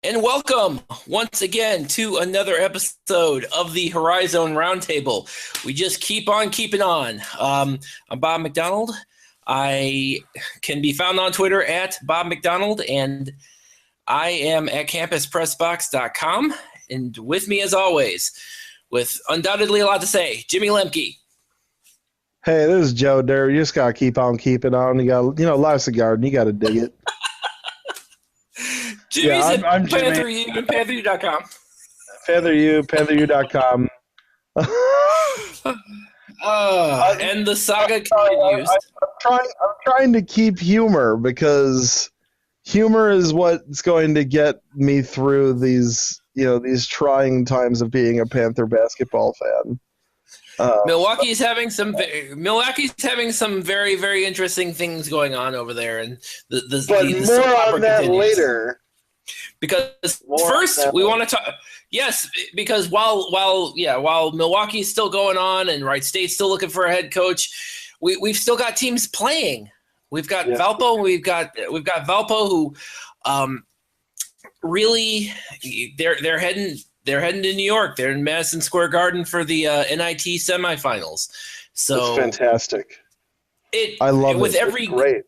and welcome once again to another episode of the HoriZone Roundtable. We just keep on keeping on. I'm Bob McDonald. I can be found on Twitter at Bob McDonald, and I am at campuspressbox.com. And with me, as always, with undoubtedly a lot to say, Jimmy Lemke. Hey, this is Joe Durr. You just gotta keep on keeping on. You got, life's a garden. You gotta dig it. Jimmy's at PantherU and PantherU.com. PantherU.com. And the saga continues. I'm trying to keep humor because humor is what's going to get me through these trying times of being a Panther basketball fan. Milwaukee's having some very, very interesting things going on over there, and the more on that continues. Later. Because first we want to talk. Yes, because while Milwaukee's still going on and Wright State's still looking for a head coach, we've still got teams playing. We've got Valpo. We've got Valpo who, really, they're heading to New York. They're in Madison Square Garden for the NIT semifinals. So it's fantastic. I love with it. Every it's great.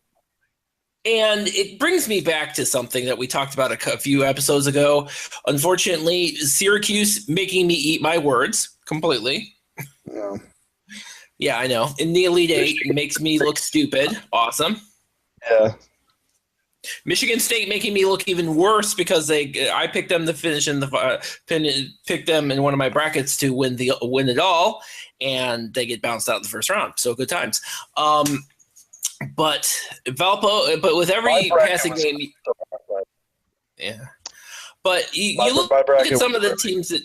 And it brings me back to something that we talked about a few episodes ago. Unfortunately, Syracuse making me eat my words completely. Yeah. Yeah, I know. In the Elite Eight, it makes me look stupid. Awesome. Yeah. Michigan State making me look even worse because I picked them to finish in picked them in one of my brackets to win it all, and they get bounced out in the first round. So good times. But Valpo, but with every passing game, yeah. But you look at some of the teams that.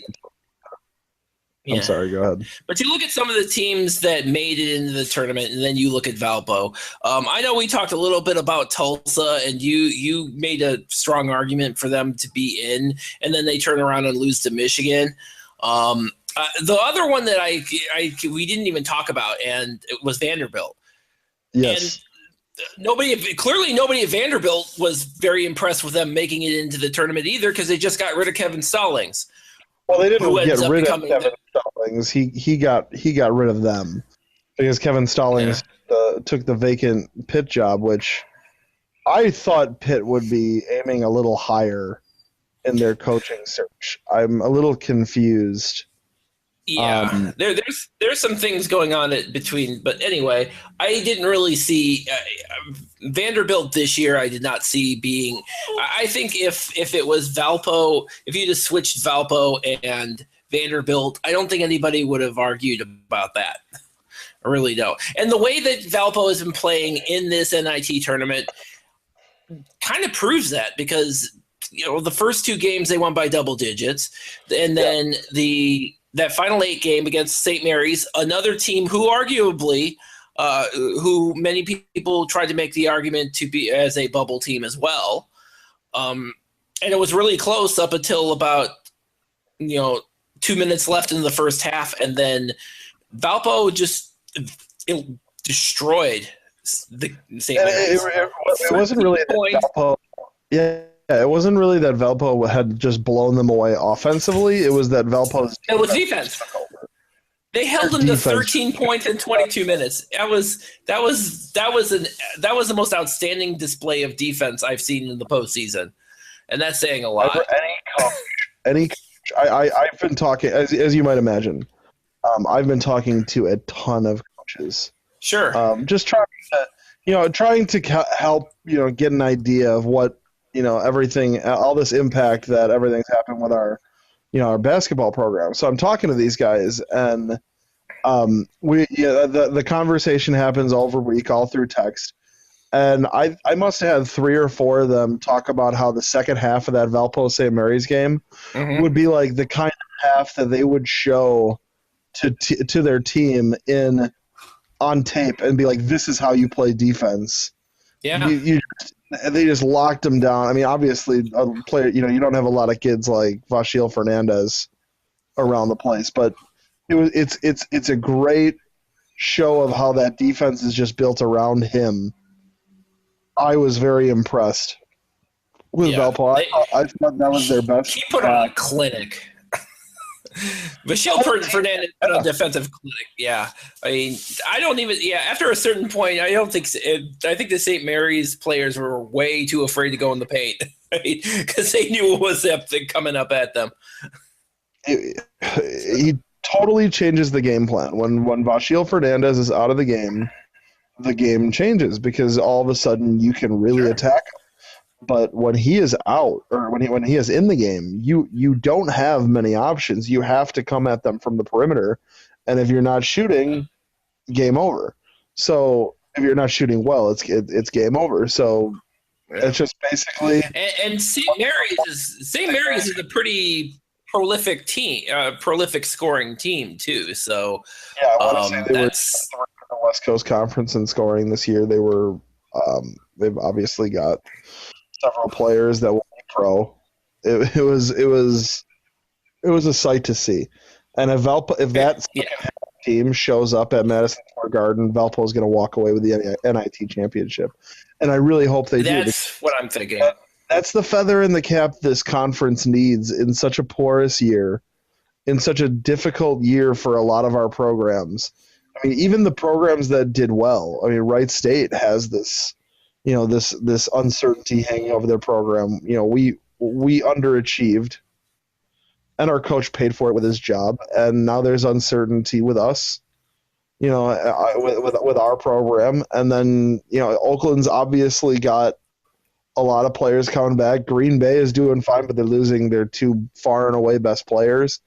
Yeah. I'm sorry. Go ahead. But you look at some of the teams that made it into the tournament, and then you look at Valpo. I know we talked a little bit about Tulsa, and you made a strong argument for them to be in, and then they turn around and lose to Michigan. The other one that we didn't even talk about, and it was Vanderbilt. Yes. And nobody at Vanderbilt was very impressed with them making it into the tournament either, because they just got rid of Kevin Stallings. Well, they didn't get rid of Kevin Stallings. He got rid of them because Kevin Stallings took the vacant Pitt job, which I thought Pitt would be aiming a little higher in their coaching search. I'm a little confused. Yeah, there's some things going on between, but anyway, I didn't really see Vanderbilt this year. I did not see being. I think if it was Valpo, if you just switched Valpo and Vanderbilt, I don't think anybody would have argued about that. I really don't. And the way that Valpo has been playing in this NIT tournament kind of proves that, because the first two games they won by double digits, and then that final 8 game against St. Mary's, another team who arguably, who many people tried to make the argument to be as a bubble team as well. And it was really close up until about, 2 minutes left in the first half. And then Valpo just destroyed the St. Mary's. It wasn't really that Valpo. Yeah. Yeah, it wasn't really that Valpo had just blown them away offensively. It was that Valpo's it was defense. They held them to 13 points in 22 minutes. That was the most outstanding display of defense I've seen in the postseason, and that's saying a lot. Any coach, I've been talking, as you might imagine, I've been talking to a ton of coaches. Sure. Just trying to help get an idea of what. Everything, all this impact that everything's happened with our basketball program. So I'm talking to these guys, and the conversation happens over week, all through text. And I must have had 3 or 4 of them talk about how the second half of that Valpo St. Mary's game would be like the kind of half that they would show to their team on tape and be like, this is how you play defense. Yeah. They just locked him down. I mean, obviously, a player. You don't have a lot of kids like Vachil Fernandez around the place, but it's a great show of how that defense is just built around him. I was very impressed with Valpo. I thought that was their best. He put on a clinic. Michelle Fernandez put on a defensive clinic. Yeah, I mean, I don't even. Yeah, after a certain point, I don't think. I think the St. Mary's players were way too afraid to go in the paint because they knew what was coming up at them. He totally changes the game plan when Vachil Fernandez is out of the game changes because all of a sudden you can really attack him. But when he is out or when he is in the game, you don't have many options. You have to come at them from the perimeter, and if you're not shooting, game over. So if you're not shooting well, it's game over. So it's just basically. And St. Mary's is a pretty prolific team, prolific scoring team too. So yeah, I want to say they were in the West Coast Conference in scoring this year. They were. They've obviously got several players that will be pro. It was a sight to see. And if that team shows up at Madison Square Garden, Valpo is going to walk away with the NIT championship. And I really hope they do. That's what I'm thinking. That's the feather in the cap this conference needs in such a porous year, in such a difficult year for a lot of our programs. I mean, even the programs that did well. I mean, Wright State has this. This uncertainty hanging over their program. We underachieved, and our coach paid for it with his job, and now there's uncertainty with us. With our program, and then Oakland's obviously got a lot of players coming back. Green Bay is doing fine, but they're losing their two far and away best players.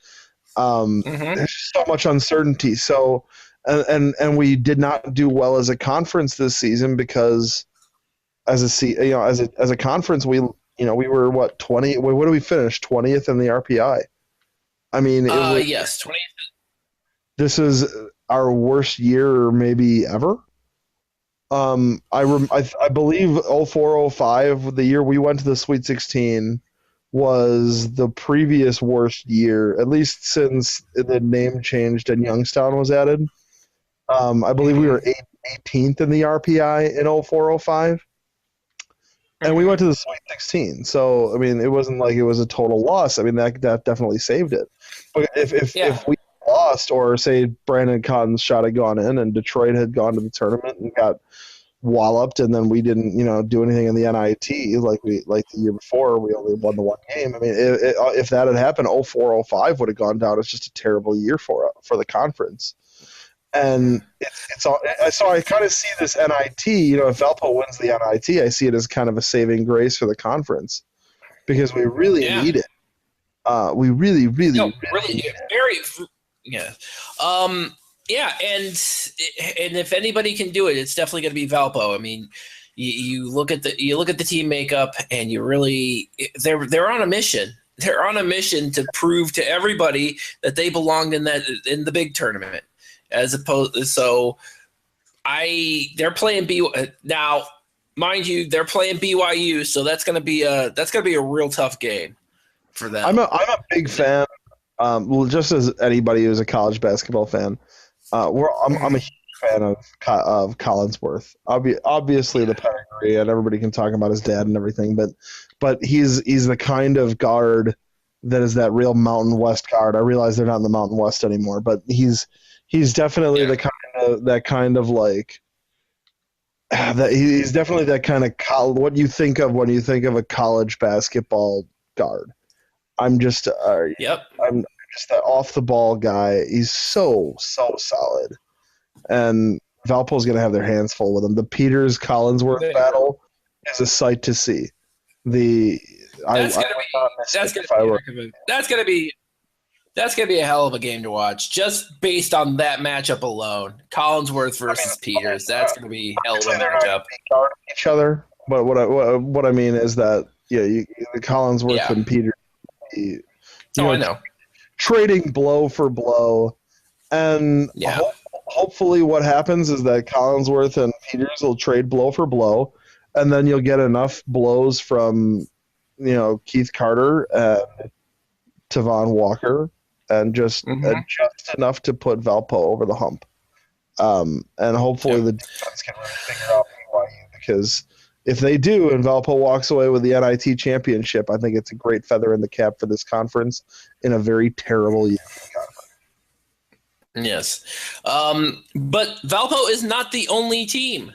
There's just so much uncertainty. So, and we did not do well as a conference this season because. As a conference, we were what 20? What did we finish 20th in the RPI? I mean, yes, 20th. This is our worst year maybe ever. I believe 04-05, the year we went to the Sweet 16, was the previous worst year, at least since the name changed and Youngstown was added. I believe we were 18th in the RPI in 04-05. And we went to the Sweet 16, so I mean, it wasn't like it was a total loss. I mean, that definitely saved it. But if we lost, or say Brandon Cotton's shot had gone in, and Detroit had gone to the tournament and got walloped, and then we didn't, do anything in the NIT like the year before, we only won the one game. I mean, if that had happened, 04-05 would have gone down as just a terrible year for the conference. And it's all, so I kind of see this NIT, if Valpo wins the NIT, I see it as kind of a saving grace for the conference because we really need it. We really need it. Very, yeah. And if anybody can do it, it's definitely going to be Valpo. I mean, you look at the team makeup, and you really they're on a mission. They're on a mission to prove to everybody that they belonged in the big tournament. As opposed, they're playing now, mind you, they're playing BYU, so that's gonna be a real tough game for them. I'm a big fan. Just as anybody who's a college basketball fan, I'm a huge fan of Collinsworth. Obviously the pedigree, and everybody can talk about his dad and everything, but he's the kind of guard that is that real Mountain West guard. I realize they're not in the Mountain West anymore, but he's definitely he's definitely that kind of what you think of when you think of a college basketball guard. I'm just that off the ball guy. He's so solid, and Valpo's going to have their hands full with him. The Peters Collinsworth battle is a sight to see. That's gonna be a hell of a game to watch, just based on that matchup alone. Collinsworth versus Peters. That's gonna be a hell of a matchup. Each other, but what I mean is that the Collinsworth and Peters. I know. Trading blow for blow, and hopefully what happens is that Collinsworth and Peters will trade blow for blow, and then you'll get enough blows from Keith Carter and Tavon Walker. And just enough to put Valpo over the hump. And hopefully the defense can really figure out BYU because if they do and Valpo walks away with the NIT championship, I think it's a great feather in the cap for this conference in a very terrible year. Yes. But Valpo is not the only team.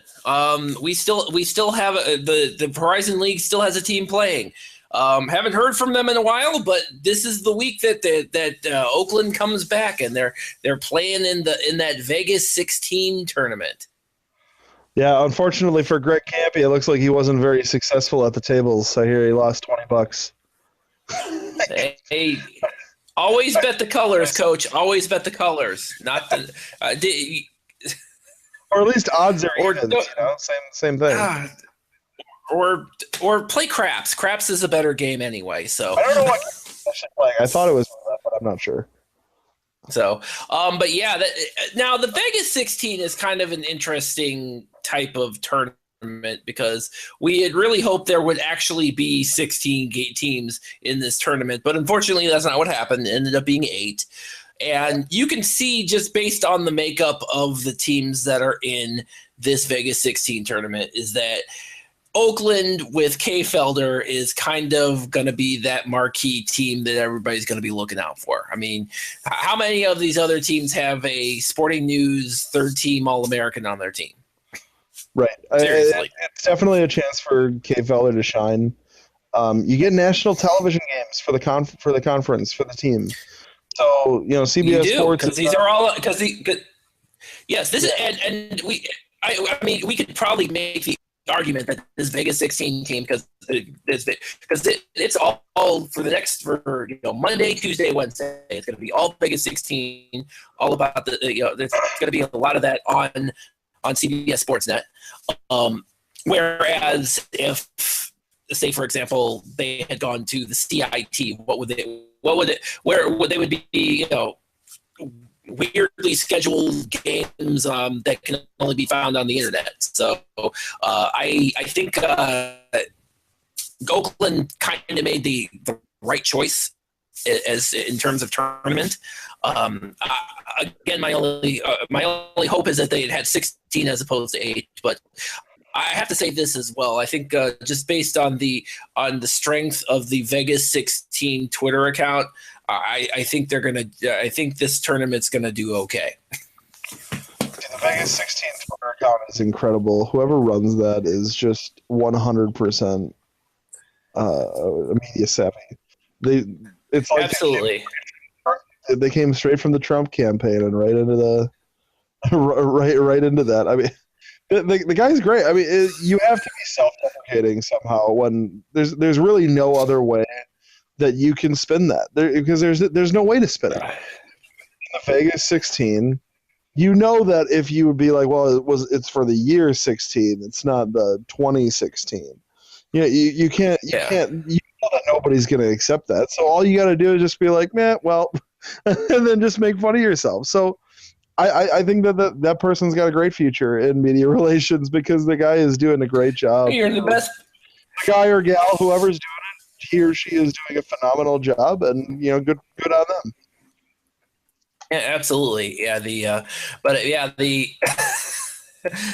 We still have the Horizon League still has a team playing. Haven't heard from them in a while, but this is the week that Oakland comes back, and they're playing in that Vegas 16 tournament. Yeah, unfortunately for Greg Campy, it looks like he wasn't very successful at the tables. I hear he lost $20. Hey, always bet the colors, Coach. Always bet the colors, not the. Or at least odds are even. Same thing. Or play craps. Craps is a better game anyway. So I don't know what I should play. I thought it was, but I'm not sure. So, but yeah, now the Vegas 16 is kind of an interesting type of tournament because we had really hoped there would actually be 16 teams in this tournament, but unfortunately that's not what happened. It ended up being 8. And you can see just based on the makeup of the teams that are in this Vegas 16 tournament is that Oakland with K. Felder is kind of going to be that marquee team that everybody's going to be looking out for. I mean, how many of these other teams have a Sporting News third team All-American on their team? Right. Seriously. It's definitely a chance for K. Felder to shine. You get national television games for the conference, for the team. So, CBS Sports. Because these are all – yes, this is – and we – I mean, we could probably make the argument that this Vegas 16 team because it's all for the next for Monday, Tuesday, Wednesday. It's going to be all Vegas 16, all about the there's going to be a lot of that on CBS Sportsnet. Whereas if say for example they had gone to the CIT, where they would be weirdly scheduled games that can only be found on the internet. So I think Oakland kind of made the right choice as in terms of tournament. Again, my only hope is that they had 16 as opposed to 8, but I have to say this as well. I think just based on the strength of the Vegas 16 Twitter account, I think I think this tournament's gonna do okay. The Vegas 16 Twitter account is incredible. Whoever runs that is just 100% media savvy. It's like Absolutely. They came straight from the Trump campaign and right into the right into that. I mean, the guy's great. I mean, you have to be self-deprecating somehow when there's really no other way that you can spin that because there's no way to spin it. In the Vegas 16, that if you would be like, well, it's for the year 16, it's not the 2016. You can't you know that nobody's going to accept that. So all you got to do is just be like, man, well, and then just make fun of yourself. So I think that person's got a great future in media relations because the guy is doing a great job. You're the best. The guy or gal, whoever's doing it, he or she is doing a phenomenal job, and good on them. Yeah, absolutely. Yeah,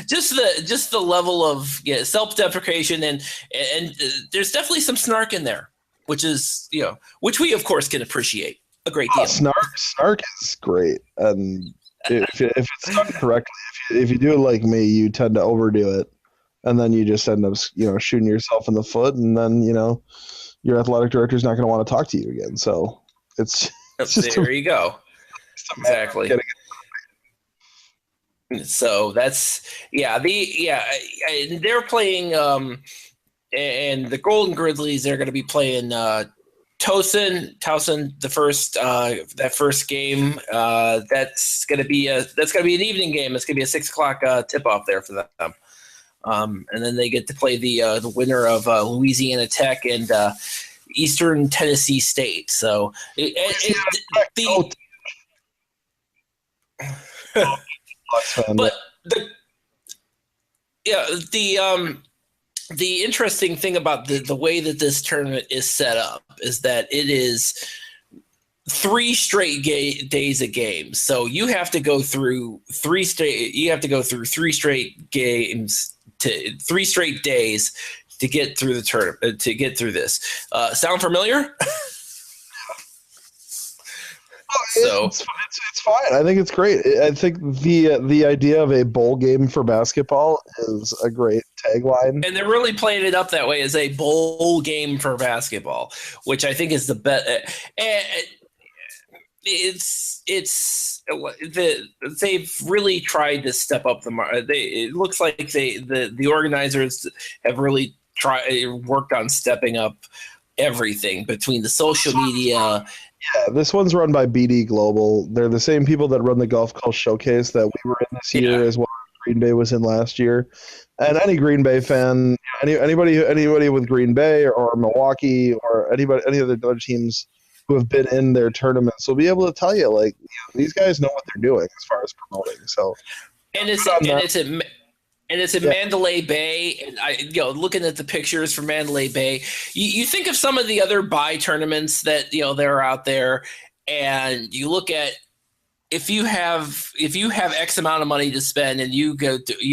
just the level of self-deprecation and there's definitely some snark in there, which is which we of course can appreciate a great deal. Snark is great, and if it's done correctly, if you do it like me, you tend to overdo it, and then you just end up shooting yourself in the foot, and then your athletic director is not going to want to talk to you again. So it's just there you go. Exactly. So that's they're playing and the Golden Grizzlies, they're going to be playing Towson that first game. That's going to be an evening game. It's going to be a 6:00 tip off there for them. And then they get to play the winner of Louisiana Tech and Eastern Tennessee State. So but the interesting thing about the way that this tournament is set up is that it is 3 straight days of games. So you have to go through 3 straight games 3 straight days to get through the tournament, to get through this. Sound familiar? So it's fine. I think it's great. I think the idea of a bowl game for basketball is a great tagline. And they're really playing it up that way as a bowl game for basketball, which I think is the best. They've really tried to step up it looks like the organizers have really worked on stepping up everything between the social media. Yeah, this one's run by BD Global. They're the same people that run the Gulf Coast Showcase that we were in this year, as well as Green Bay was in last year. And any Green Bay fan, anybody with Green Bay or Milwaukee or any of the other teams who have been in their tournaments will be able to tell you, like, these guys know what they're doing as far as promoting. So, it's in Mandalay Bay, and looking at the pictures from Mandalay Bay, you think of some of the other bye tournaments that they're out there, and you look at if you have X amount of money to spend, and you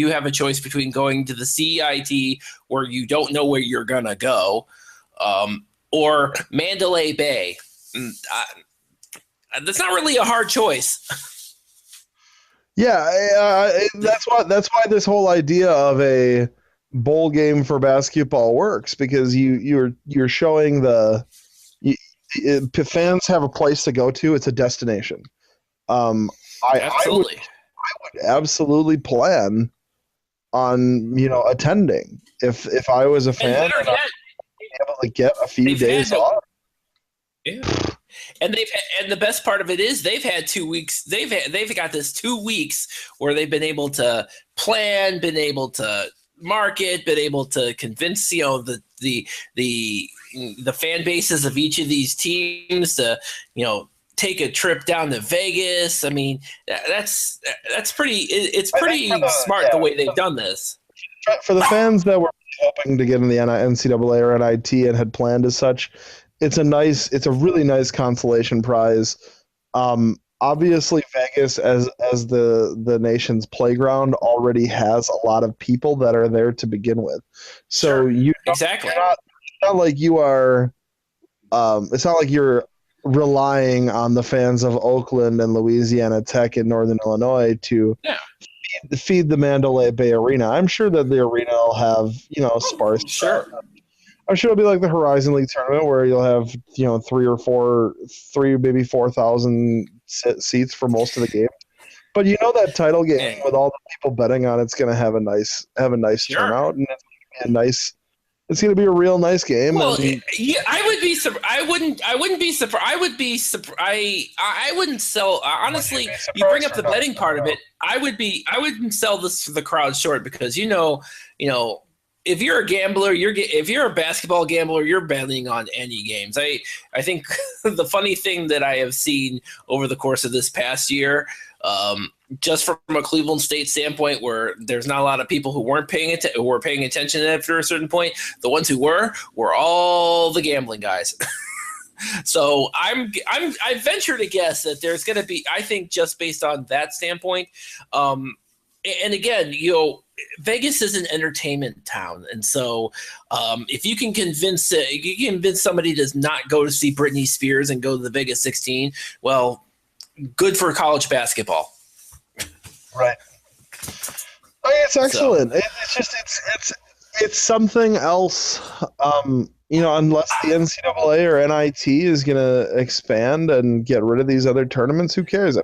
have a choice between going to the CIT where you don't know where you're gonna go, or Mandalay Bay. That's not really a hard choice. Yeah, that's why this whole idea of a bowl game for basketball works, because you're showing fans have a place to go to. It's a destination. Absolutely. I would absolutely plan on attending if I was a fan and I was able to get a few days off. Yeah. And the best part of it is they've had 2 weeks. They've got this 2 weeks where they've been able to plan, been able to market, been able to convince the fan bases of each of these teams to take a trip down to Vegas. I mean, that's pretty. It's pretty smart the way they've done this. For the fans that were hoping to get in the NCAA or NIT and had planned as such, it's a really nice consolation prize. Obviously, Vegas as the nation's playground already has a lot of people that are there to begin with. So exactly. It's not like you are. It's not like you're relying on the fans of Oakland and Louisiana Tech and Northern Illinois to feed the Mandalay Bay Arena. I'm sure that the arena will have sparse. Sure. I'm sure it'll be like the HoriZone League tournament where you'll have 3 maybe 4,000 seats for most of the game. But that title game with all the people betting on it's going to have a nice turnout, and it's going to be a real nice game. Well, I would be I wouldn't be surprised. I wouldn't sell. Honestly, you bring up the betting part of it. I wouldn't sell this for the crowd short, because if you're a gambler, if you're a basketball gambler, you're betting on any games. I think the funny thing that I have seen over the course of this past year, just from a Cleveland State standpoint, where there's not a lot of people who weren't paying attention after a certain point. The ones who were all the gambling guys. So I venture to guess that there's going to be, I think, just based on that standpoint. And again, Vegas is an entertainment town, and so if you can convince somebody to not go to see Britney Spears and go to the Vegas 16, well, good for college basketball. Right. It's excellent. It's something else. Unless the NCAA or NIT is going to expand and get rid of these other tournaments, who cares? I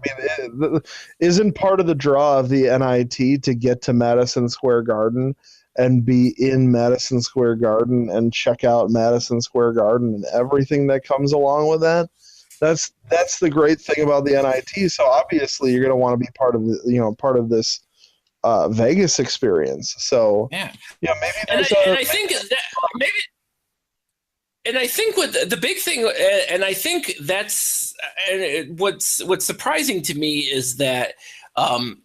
mean, isn't part of the draw of the NIT to get to Madison Square Garden and be in Madison Square Garden and check out Madison Square Garden and everything that comes along with that? That's the great thing about the NIT. So obviously, you're going to want to be part of this Vegas experience. So And I think what the big thing, and I think that's what's surprising to me is that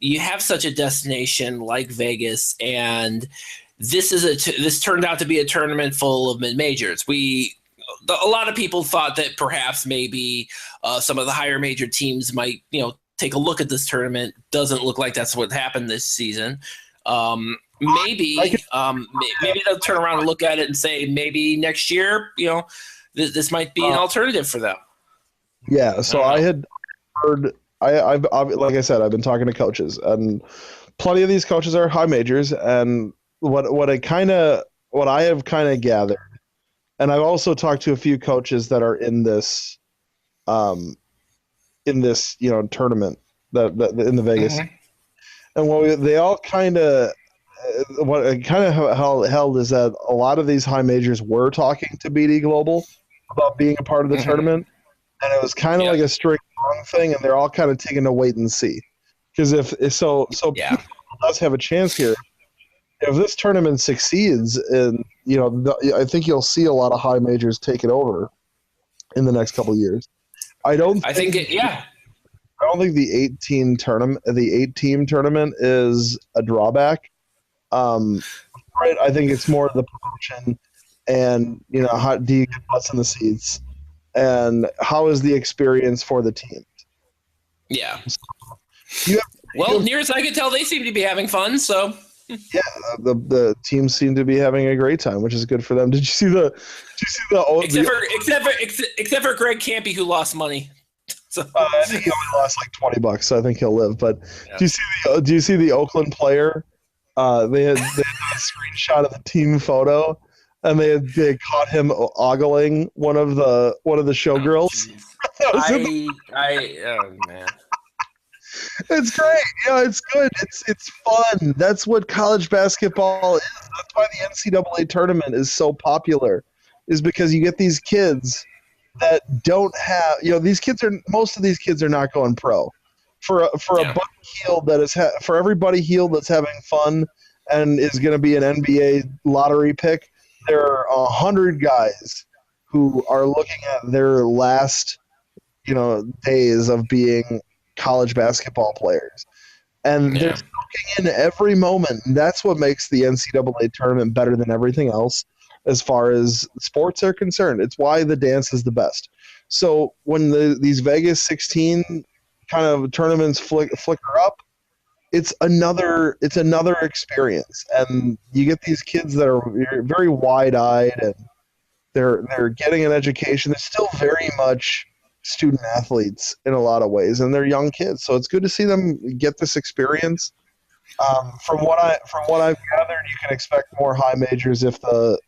you have such a destination like Vegas, and this turned out to be a tournament full of mid-majors. A lot of people thought that perhaps maybe some of the higher major teams might take a look at this tournament. Doesn't look like that's what happened this season. maybe maybe they'll turn around and look at it and say maybe next year, this might be an alternative for them. Yeah, so I had heard. I've like I said, I've been talking to coaches, and plenty of these coaches are high majors. And what I have kind of gathered, and I've also talked to a few coaches that are in this tournament that in the Vegas, and they all kind of what it kind of held is that a lot of these high majors were talking to BD Global about being a part of the tournament. And it was kind of like a straight wrong thing, and they're all kind of taking a wait and see. Because if people does have a chance here, if this tournament succeeds, and I think you'll see a lot of high majors take it over in the next couple of years. I don't think the 8-team tournament is a drawback. Right? I think it's more the promotion, and how do you get butts in the seats? And how is the experience for the team? Yeah. Near as I can tell, they seem to be having fun. So yeah, the teams seem to be having a great time, which is good for them. Did you see the? Except for Greg Campy, who lost money. So I think he only lost like $20, so I think he'll live. But do you see the Oakland player? They had a screenshot of the team photo. And they caught him ogling one of the showgirls. Oh man, it's great. It's good. It's fun. That's what college basketball is. That's why the NCAA tournament is so popular, is because you get these kids that don't have. Most of these kids are not going pro. For a Buddy Hield that is for everybody Hield that's having fun and is going to be an NBA lottery pick. There are 100 guys who are looking at their last, days of being college basketball players, and they're soaking in every moment. And that's what makes the NCAA tournament better than everything else, as far as sports are concerned. It's why the dance is the best. So when these Vegas 16 kind of tournaments flicker up, it's another experience, and you get these kids that are very wide-eyed, and they're getting an education. They're still very much student athletes in a lot of ways, and they're young kids. So it's good to see them get this experience. From what I've gathered, you can expect more high majors the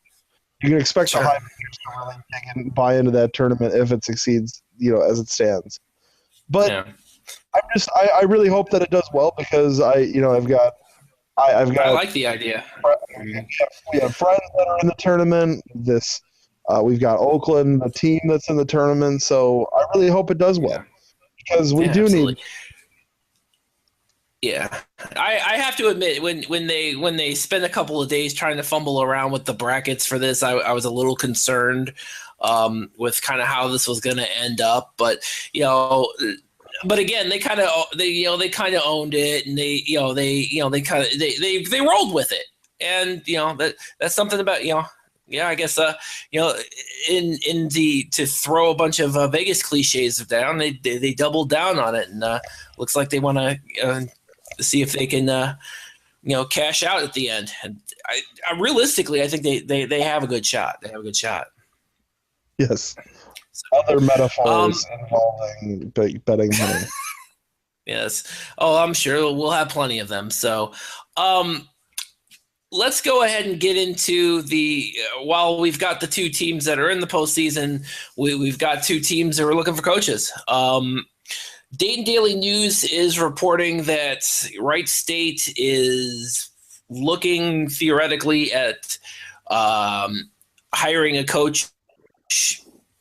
high majors to really dig and buy into that tournament if it succeeds, as it stands. But. I really hope that it does well, because I like the idea. We have friends that are in the tournament. We've got Oakland, the team that's in the tournament. So I really hope it does well, because we do need. Yeah, I have to admit, when they spend a couple of days trying to fumble around with the brackets for this, I was a little concerned with kind of how this was going to end up, but But again, they kind of owned it, and they rolled with it, and that's something about I guess to throw a bunch of Vegas cliches down, they doubled down on it, and looks like they want to see if they can cash out at the end. And I realistically, I think they have a good shot. They have a good shot. Yes. Other metaphors involving betting money. Yes. Oh, I'm sure we'll have plenty of them. So let's go ahead and get into while we've got the two teams that are in the postseason, we've got two teams that are looking for coaches. Dayton Daily News is reporting that Wright State is looking theoretically at hiring a coach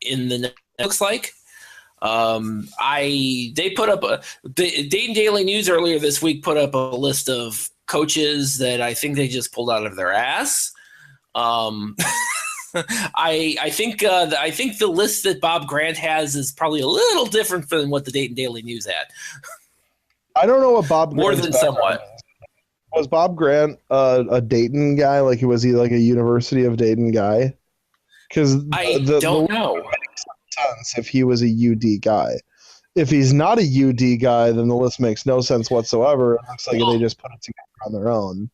in the looks like. They put up the Dayton Daily News earlier this week put up a list of coaches that I think they just pulled out of their ass. I think the list that Bob Grant has is probably a little different than what the Dayton Daily News had. I don't know what Bob more than somewhat. Was Bob Grant a Dayton guy? Like, was he like a University of Dayton guy? Because I don't know. Makes sense if he was a UD guy. If he's not a UD guy, then the list makes no sense whatsoever. It looks like they just put it together on their own.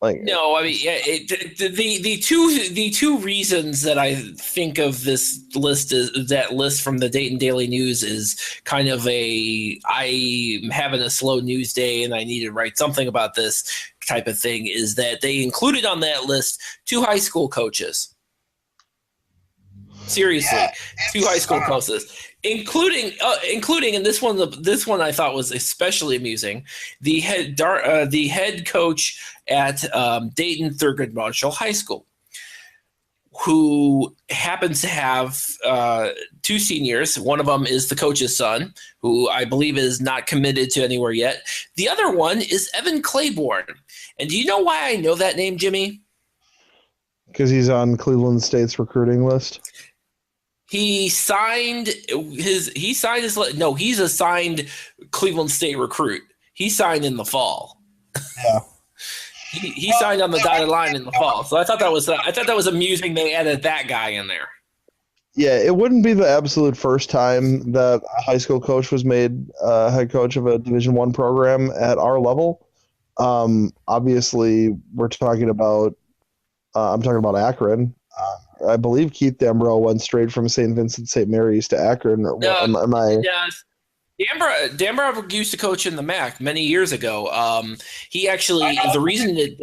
Like, no, I mean, yeah, the two reasons that I think of this list is that list from the Dayton Daily News is kind of I'm having a slow news day and I need to write something about this type of thing, is that they included on that list 2 high school coaches. Seriously, yeah, 2 high school coaches, including, and this one I thought was especially amusing. The head coach at Dayton Thurgood Marshall High School, who happens to have 2 seniors. One of them is the coach's son, who I believe is not committed to anywhere yet. The other one is Evan Claiborne. And do you know why I know that name, Jimmy? Because he's on Cleveland State's recruiting list. He's a signed Cleveland State recruit. He signed in the fall. Yeah. He signed on the dotted line in the fall. So I thought that was amusing. They added that guy in there. Yeah, it wouldn't be the absolute first time that a high school coach was made head coach of a Division I program at our level. Obviously, we're talking about I'm talking about Akron. I believe Keith Dambro went straight from St. Vincent St. Mary's to Akron. Am I? Yes. Dambro used to coach in the MAC many years ago. He actually the reason that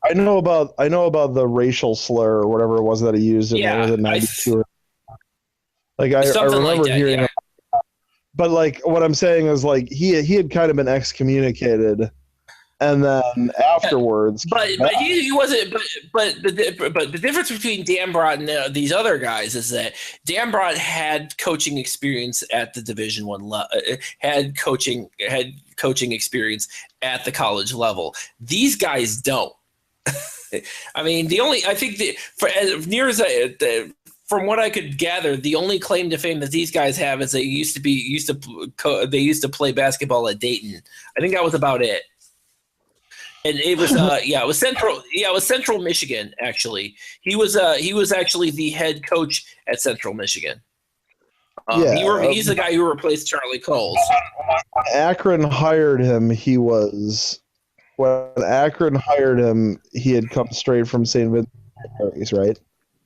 I know about the racial slur or whatever it was that he used in the 92. I remember hearing. But like what I'm saying is like he had kind of been excommunicated. And then afterwards, but he wasn't. But the difference between Dambrot and these other guys is that Dambrot had coaching experience at the Division I, had coaching experience at the college level. These guys don't. I mean, from what I could gather, the only claim to fame that these guys have is they used to play basketball at Dayton. I think that was about it. And it was it was Central Michigan actually. He was actually the head coach at Central Michigan. He's the guy who replaced Charlie Coles. When Akron hired him, he had come straight from St. Vincent, right?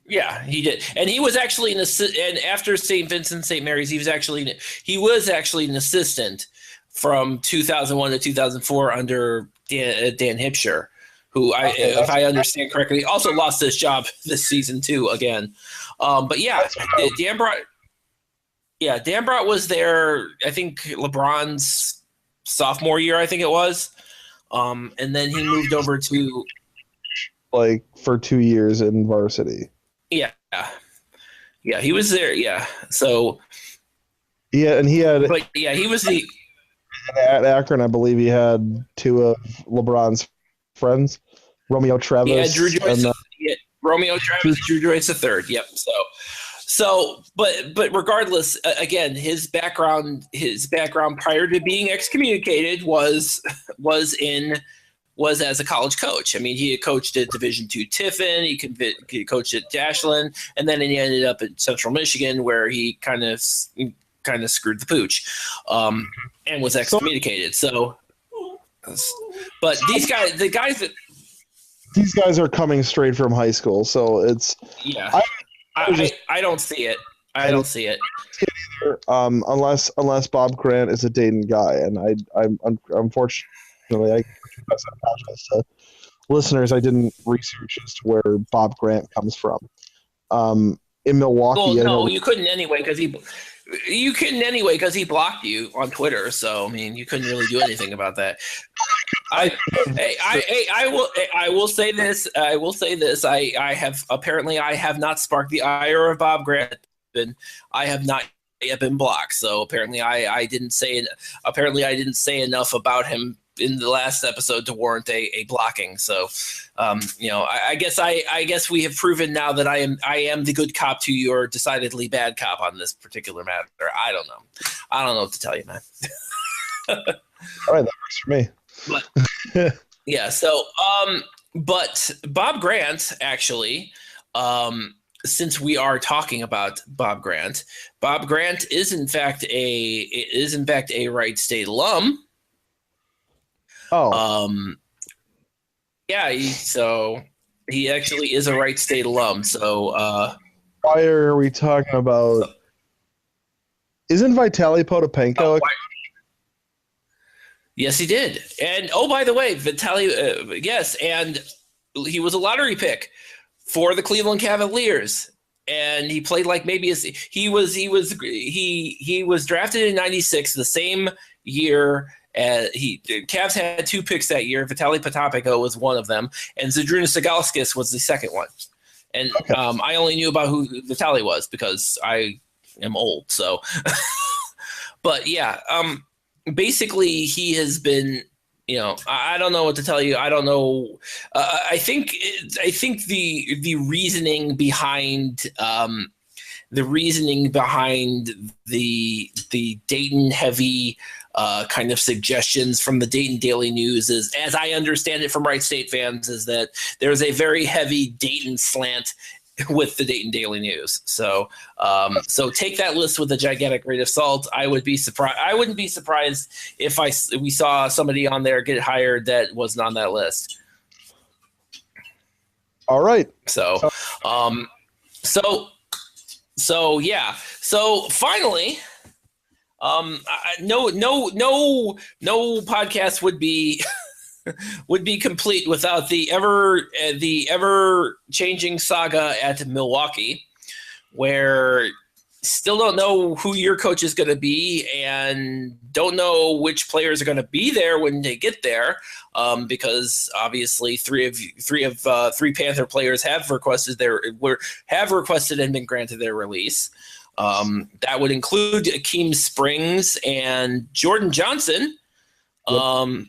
Yeah, he did, and he was actually and after St. Vincent St. Mary's, he was actually an assistant from 2001 to 2004 under Dan Hipsher, who if I understand correctly, also lost his job this season too again. But yeah, Dambrot was there. I think LeBron's sophomore year, I think it was, and then he moved over to for 2 years in varsity. Yeah, he was there. Yeah, so yeah, and he was the. At Akron, I believe he had 2 of LeBron's friends, Romeo Travis. Yeah, Drew Joyce. Romeo Travis, Drew Joyce III. Yep. But regardless, again, his background prior to being excommunicated was as a college coach. I mean, he had coached at Division II Tiffin, he coached at Dashland, and then he ended up at Central Michigan, where he kind of screwed the pooch, and was excommunicated. But these guys are coming straight from high school, so it's I don't see it. I don't see it. Unless Bob Grant is a Dayton guy, and I'm unfortunately I apologize to listeners. I didn't research as to where Bob Grant comes from. In Milwaukee, well, no, you couldn't anyway because he blocked you on Twitter. So I mean, you couldn't really do anything about that. I will say this. I have not sparked the ire of Bob Grant, and I have not yet been blocked. So apparently, I didn't say enough about him in the last episode to warrant a blocking. So, I guess we have proven now that I am the good cop to your decidedly bad cop on this particular matter. I don't know what to tell you, man. All right, that works for me. But yeah, so but Bob Grant actually, since we are talking about Bob Grant is in fact a Wright State alum. Oh. Yeah, he actually is a Wright State alum. So Why are we talking about? Isn't Vitaly Potapenko? Yes, he did. And oh, by the way, Vitaly, yes, and he was a lottery pick for the Cleveland Cavaliers, and he played like maybe he was drafted in '96, the same year. Cavs had 2 picks that year. Vitaly Potapenko was one of them, and Zydrunas Ilgauskas was the second one. And Okay. I only knew about who Vitaly was because I am old. So, but yeah, basically he has been, I don't know what to tell you. I don't know. I think the reasoning behind the Dayton heavy kind of suggestions from the Dayton Daily News is, as I understand it from Wright State fans, is that there's a very heavy Dayton slant with the Dayton Daily News. So take that list with a gigantic grain of salt. I wouldn't be surprised if we saw somebody on there get hired that wasn't on that list. All right. So yeah. So finally, no podcast would be complete without the ever changing saga at Milwaukee, where still don't know who your coach is going to be and don't know which players are going to be there when they get there, because obviously three Panther players have requested and been granted their release. That would include Akeem Springs and Jordan Johnson. Yep.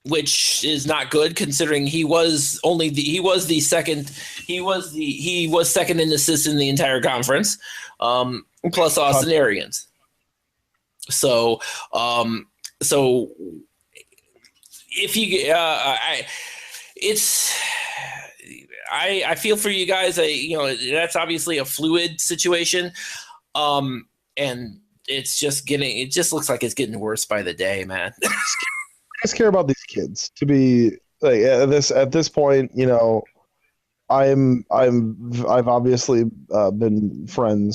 Which is not good considering he was second in assists in the entire conference, plus Austin Arians. So if you, I feel for you guys. That's obviously a fluid situation, and it just looks like it's getting worse by the day, man. I just care about these kids. To be like at this point, I've obviously been friendly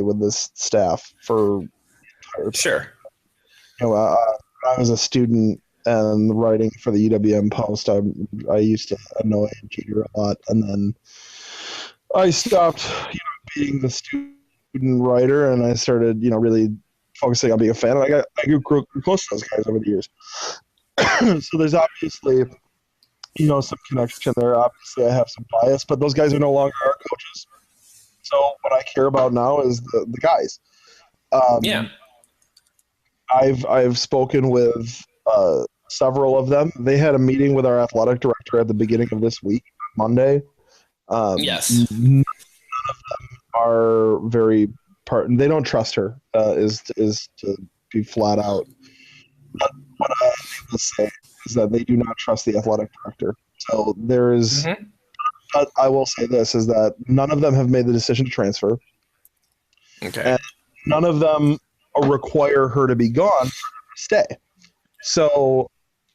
with this staff for sure. I was a student and writing for the UWM Post. I used to annoy Jeter a lot, and then I stopped, being the student writer, and I started, really focusing on being a fan. And I grew close to those guys over the years. So there's obviously, some connection there. Obviously, I have some bias, but those guys are no longer our coaches. So what I care about now is the guys. Yeah. I've spoken with several of them. They had a meeting with our athletic director at the beginning of this week, Monday. Yes. None of them are very they don't trust her. Is to be flat out. But what I will say is that they do not trust the athletic director. So there is. Mm-hmm. I will say this is that none of them have made the decision to transfer. Okay. And none of them require her to be gone for her to stay. So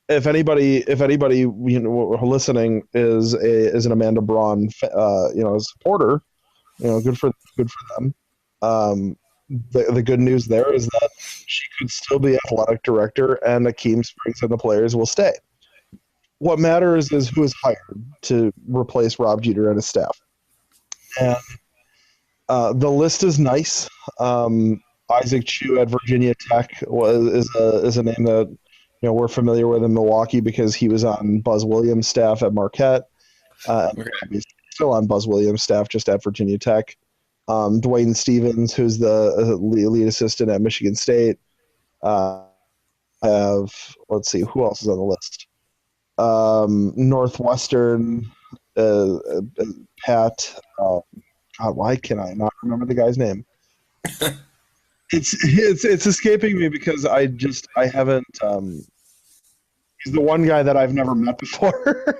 if anybody listening is an Amanda Braun supporter, good for them. The good news there is that she could still be athletic director, and Akeem Springs and the players will stay. What matters is who is hired to replace Rob Jeter and his staff. And the list is nice. Isaac Chu at Virginia Tech is a name that we're familiar with in Milwaukee because he was on Buzz Williams' staff at Marquette. He's still on Buzz Williams' staff, just at Virginia Tech. Dwayne Stevens, who's the lead assistant at Michigan State. Let's see, who else is on the list? Northwestern, Pat. God, why can I not remember the guy's name? It's escaping me because I haven't. He's the one guy that I've never met before.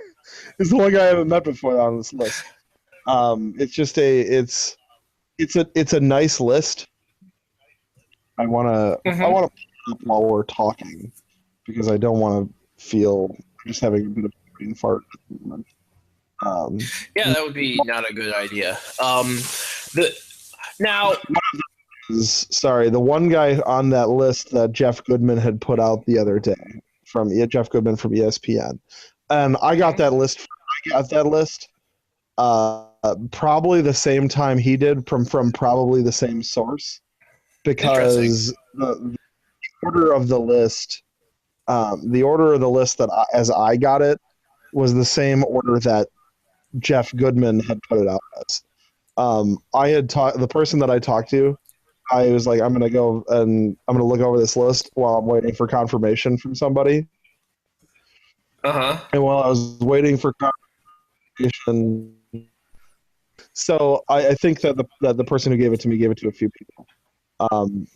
He's the one guy I haven't met before on this list. It's a nice list. I want to pull it up while we're talking because I don't want to feel just having a bit of brain fart. Yeah, that would be not a good idea. The one guy on that list that Jeff Goodman had put out the other day Jeff Goodman from ESPN, and I got that list. Probably the same time he did from probably the same source, because the order of the list, that as I got it was the same order that Jeff Goodman had put it out as. The person that I talked to, I was like, I'm going to go and I'm going to look over this list while I'm waiting for confirmation from somebody. And while I was waiting for confirmation, so I think that the person who gave it to me gave it to a few people. I'm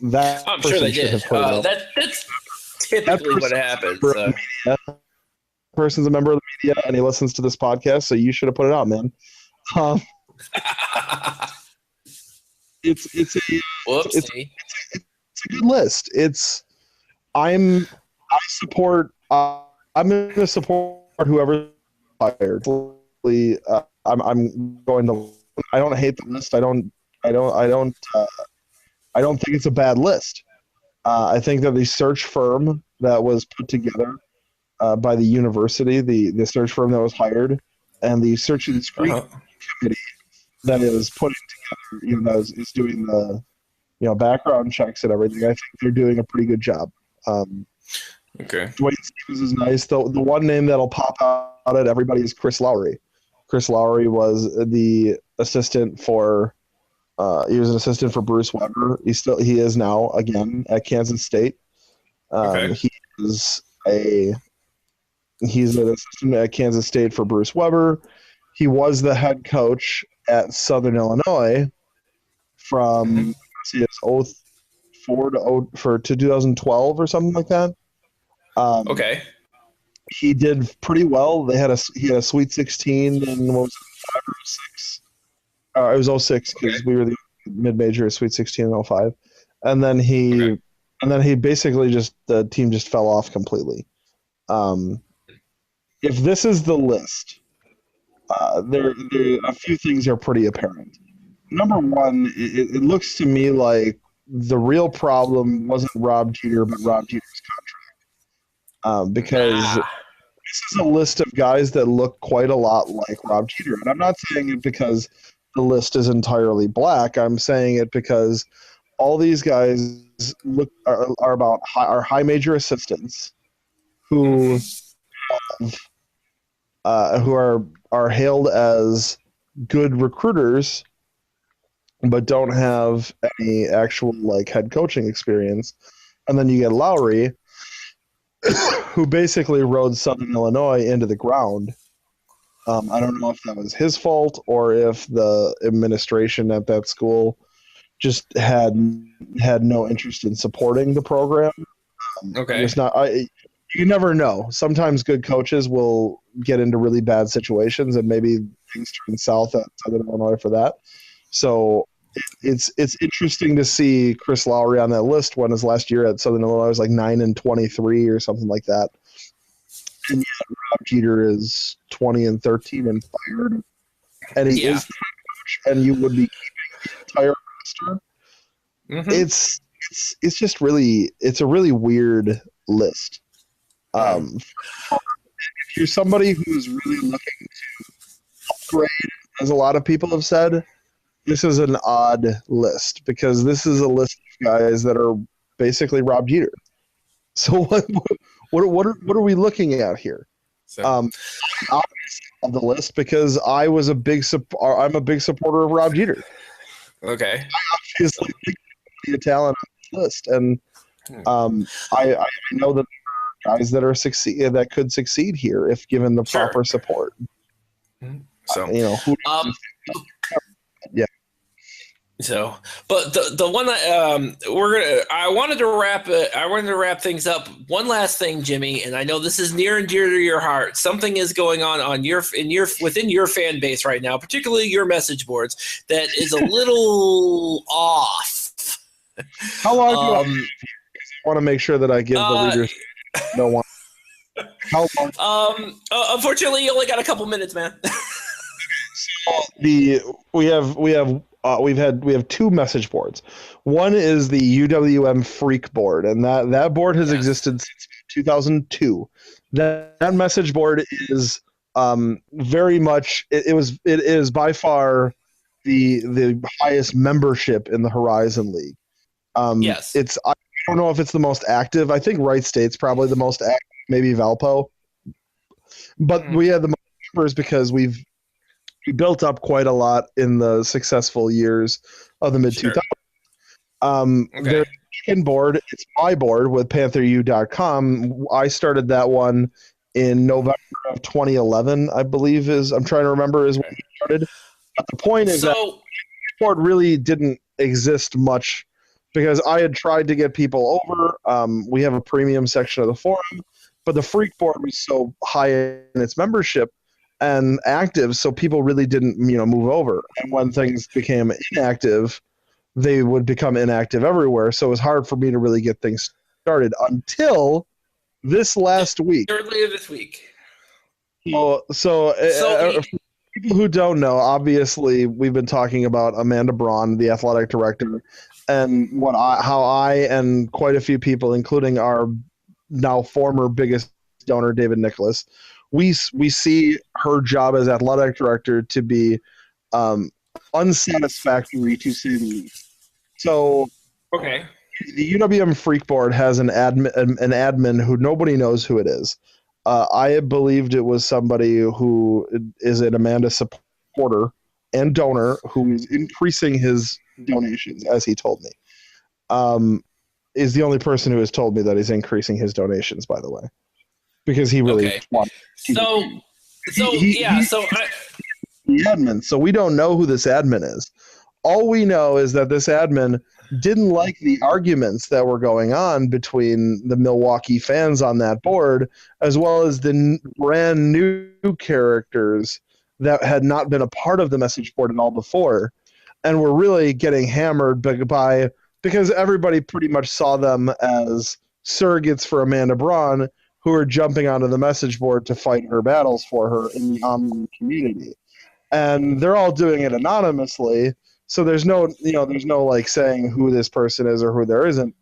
sure they did. That's typically what happens. Person's a member of the media and he listens to this podcast, so you should have put it out, man. It's a good list. I'm going to support whoever fired. I'm going to. I don't hate the list. I don't think it's a bad list. I think that the search firm that was put together by the university, the search firm that was hired, and the search and screening committee that is putting together, that is doing the, background checks and everything. I think they're doing a pretty good job. Okay. Dwayne Stevens is nice. The one name that'll pop out at everybody is Chris Lowry. Chris Lowry was the assistant for. He was an assistant for Bruce Weber. He is now again at Kansas State. He's an assistant at Kansas State for Bruce Weber. He was the head coach at Southern Illinois from 2004 to 2012 or something like that. He did pretty well. He had a Sweet 16 in what was it, 5 or 6? It was 06 because we were the mid-major Sweet 16 in 05. And then he basically the team just fell off completely. If this is the list, there a few things are pretty apparent. Number one, it looks to me like the real problem wasn't Rob Jeter, but Rob Jeter's contract. Because this is a list of guys that look quite a lot like Rob Jeter. And I'm not saying it because the list is entirely black. I'm saying it because all these guys are high major assistants who are hailed as good recruiters, but don't have any actual head coaching experience. And then you get Lowry, who basically rode Southern Illinois into the ground. I don't know if that was his fault or if the administration at that school just had no interest in supporting the program. You never know. Sometimes good coaches will get into really bad situations, and maybe things turn south at Southern Illinois for that. So it's interesting to see Chris Lowry on that list when his last year at Southern Illinois was 9-23 or something like that. And yet Rob Jeter is 20-13 and fired, and he is the head coach, and you would be keeping the entire roster. It's just really a really weird list. If you're somebody who's really looking to upgrade, as a lot of people have said, this is an odd list because this is a list of guys that are basically Rob Jeter. So what are we looking at here? Obviously of the list because I'm a big supporter of Rob Jeter. Okay. I obviously think the talent on this list, and I know that there are guys that could succeed here if given the proper support. So yeah. So, but the one that I wanted to wrap things up. One last thing, Jimmy, and I know this is near and dear to your heart. Something is going on within your fan base right now, particularly your message boards, that is a little off. How long do I want to make sure that I give the readers no one? How long? Unfortunately, you only got a couple minutes, man. We have two message boards. One is the UWM Freak board, and that board has existed since 2002. That message board is very much it is by far the highest membership in the HoriZone League. Yes. I don't know if it's the most active. I think Wright State's probably the most active, maybe Valpo. But we have the most members because we built up quite a lot in the successful years of the mid-2000s. Their second board, it's my board with PantherU.com. I started that one in November of 2011, I believe I'm trying to remember is when we started. But the point is that the board really didn't exist much because I had tried to get people over. We have a premium section of the forum, but the Freak board was so high in its membership and active, so people really didn't, move over. And when things became inactive, they would become inactive everywhere. So it was hard for me to really get things started until this last week. Earlier this week. So people who don't know, obviously, we've been talking about Amanda Braun, the athletic director, and how I and quite a few people, including our now former biggest donor, David Nicholas, we see her job as athletic director to be unsatisfactory, to say the least. So, the UWM Freak Board has an admin who nobody knows who it is. I believed it was somebody who is an Amanda supporter and donor who is increasing his donations, as he told me. Is the only person who has told me that he's increasing his donations, by the way, because he really wants to. The admin. So we don't know who this admin is. All we know is that this admin didn't like the arguments that were going on between the Milwaukee fans on that board, as well as the brand new characters that had not been a part of the message board at all before, and were really getting hammered because everybody pretty much saw them as surrogates for Amanda Braun, who are jumping onto the message board to fight her battles for her in the online community. And they're all doing it anonymously, so there's no like saying who this person is or who there isn't.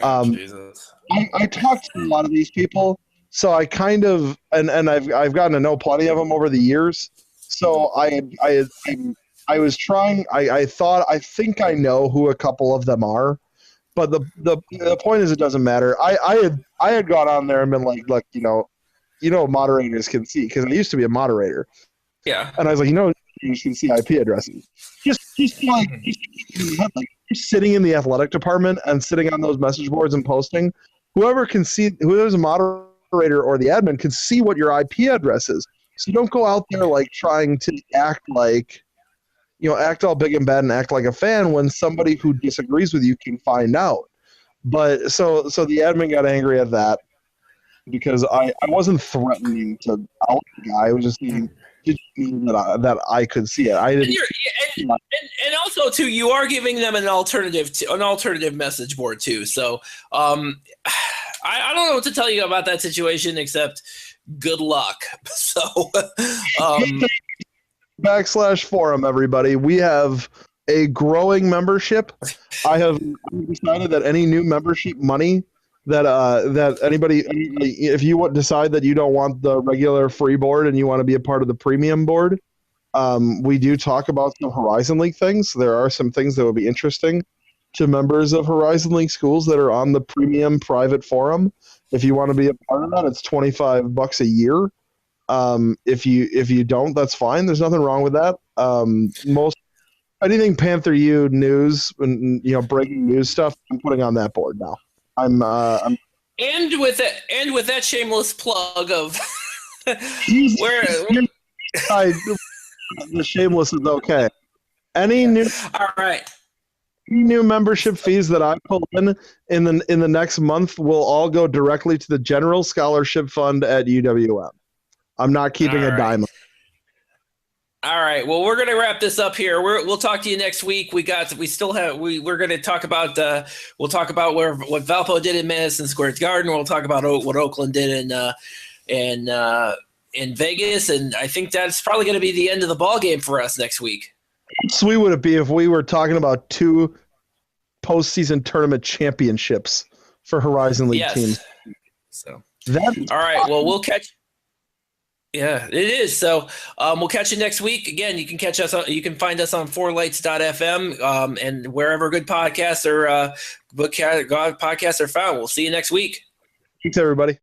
I talked to a lot of these people, so I kind of and I've gotten to know plenty of them over the years. So I was trying. I think I know who a couple of them are, but the point is it doesn't matter. I had gone on there and been like, look, moderators can see, because I used to be a moderator. Yeah. And I was like, you can see IP addresses. Just sitting in the athletic department and sitting on those message boards and posting. Whoever's a moderator or the admin can see what your IP address is. So don't go out there like trying to act like, act all big and bad and act like a fan when somebody who disagrees with you can find out. But so the admin got angry at that because I wasn't threatening to out the guy. I was just saying that I could see it. I didn't. And also too, you are giving them an alternative message board too. So I don't know what to tell you about that situation except good luck. So /forum, everybody. We have a growing membership. I have decided that any new membership money that anybody, if you decide that you don't want the regular free board and you want to be a part of the premium board, we do talk about some HoriZone League things. There are some things that would be interesting to members of HoriZone League schools that are on the premium private forum. If you want to be a part of that, it's $25 a year. If you don't, that's fine. There's nothing wrong with that. Anything Panther U news and breaking news stuff, I'm putting on that board now. I'm and with that shameless plug of where the shameless is okay. Any new membership fees that I pull in the next month will all go directly to the General Scholarship Fund at UWM. I'm not keeping a dime. All right. Well, we're going to wrap this up here. We'll talk to you next week. We're going to talk about what Valpo did in Madison Square Garden. We'll talk about what Oakland did in in Vegas, and I think that's probably going to be the end of the ball game for us next week. How sweet would it be if we were talking about 2 postseason tournament championships for HoriZone League teams? So all right, well, we'll catch. Yeah, it is. So we'll catch you next week. Again, you can catch us. You can find us on 4lights.fm and wherever good podcasts or podcasts are found. We'll see you next week. Thanks, everybody.